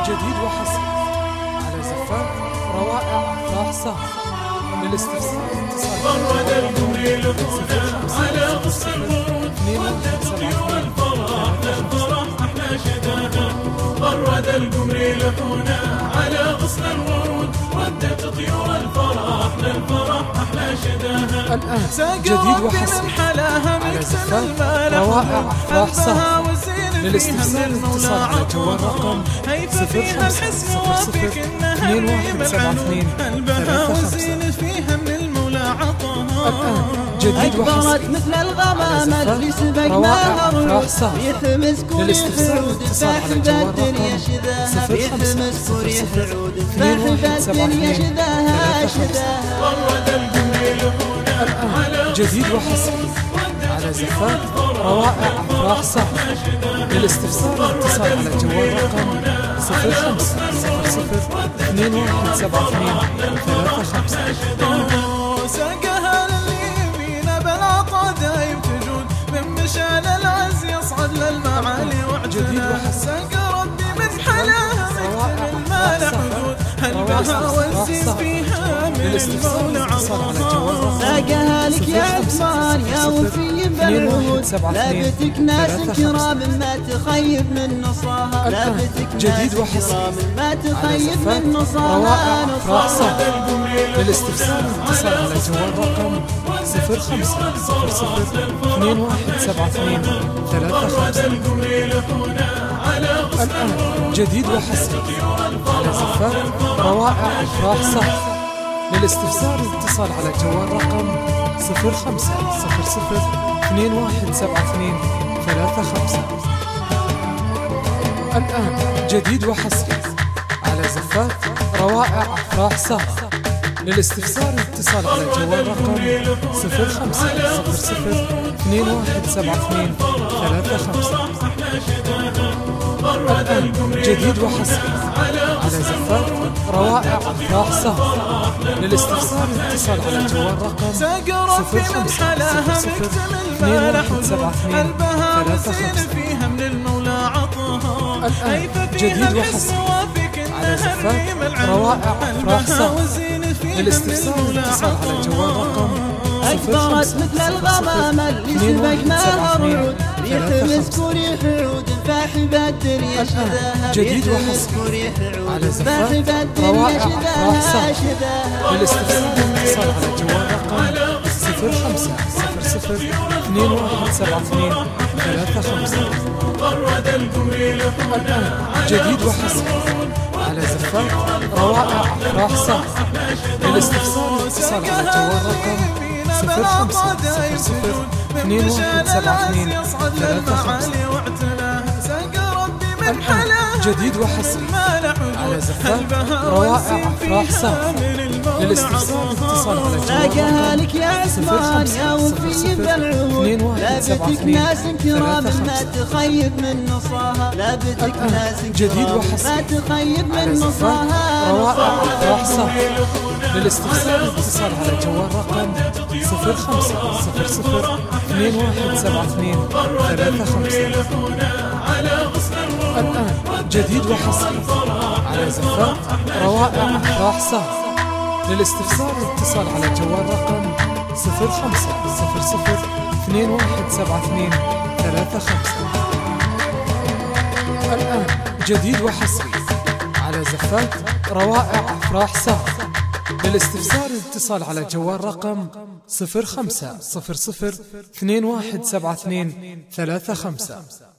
جديد وحصري على زفاف روائع أفراح سهر. للاستفسار اتصال برد القمر لحونا على غصن الورود ردت طيور الفرح للفرح احلى شداها. برد القمر لحونا على غصن الورود ردت طيور الفرح للفرح احلى شداها. الآن جديد وحصري على زفاف روائع أفراح سهر. للاستفسار اتصال على جوال رقم 05002172 الآن جديد وحصري مثل الغمامة اللي سبقناها الروح يحمس كل يحود فاحب الدنيا شذاها. يحمس كل يحود فاحب الدنيا شذاها شذاها. الآن جديد وحصري على زفاف روائع أفراح سهر. للاستفسار اتصال على جوال رقم 05002172 ساقها لليمين بالعطا دايم تجود من مشان العز يصعد للمعالي وعجلها. ساق ربي من حلاها مكتب المال حدود هلبها والزين فيها من المولى عظمها. ساقها لك يا عثمان يا وفي بالعهود لابتك ناس كرام ما تخيب من نصاها. لابتك جديد وحصري ما تخيب من روائع نصاها أفراح سهر. للاستفسار اتصال على جوال رقم 05002172 الآن جديد وحصري على زفاف روائع أفراح سهر. للاستفسار اتصال على جوال رقم 05002172 الآن جديد وحصري على زفاف روائع أفراح سهر. للاستفسار اتصال على جوال رقم 05002172 الآن جديد وحصري على زفاف روائع أفراح سهر. للاستفسار اتصال على جوال رقم 05002172 الآن جديد وحصري على زفاف روائع أفراح سهر. للاستفسار اتصال على جوال رقم أكبرت مثل الغمامة اللي سبقناها الرعود يحمس كل يحود فاحب الدنيا شذاها. جديد وحصري على زفاف روائع أفراح سهر. للاستفسار اتصال على جوال رقم 05002172 الآن جديد وحصري على زفاف روائع أفراح سهر. للاستفسار اتصال على جوال رقم 05002172 الآن جديد وحصري على زفاف روائع أفراح سهر. للاستفسار اتصال على جوال ساقها لك يا عثمان يا وفي بالعهود لابتك ناس كرام ما تخيب من نصاها. لابتك ناس جديد كرام وحصري ما تخيب على من زفاف نصاها. روائع أفراح سهر. للاستفسار اتصال على جوال رقم 05002172 الآن جديد وحصري على زفاف روائع أفراح سهر. للاستفسار اتصال على جوال رقم 05002172 الآن جديد وحصري على زفاف روائع أفراح سهر. للاستفسار اتصال على جوال رقم 05002172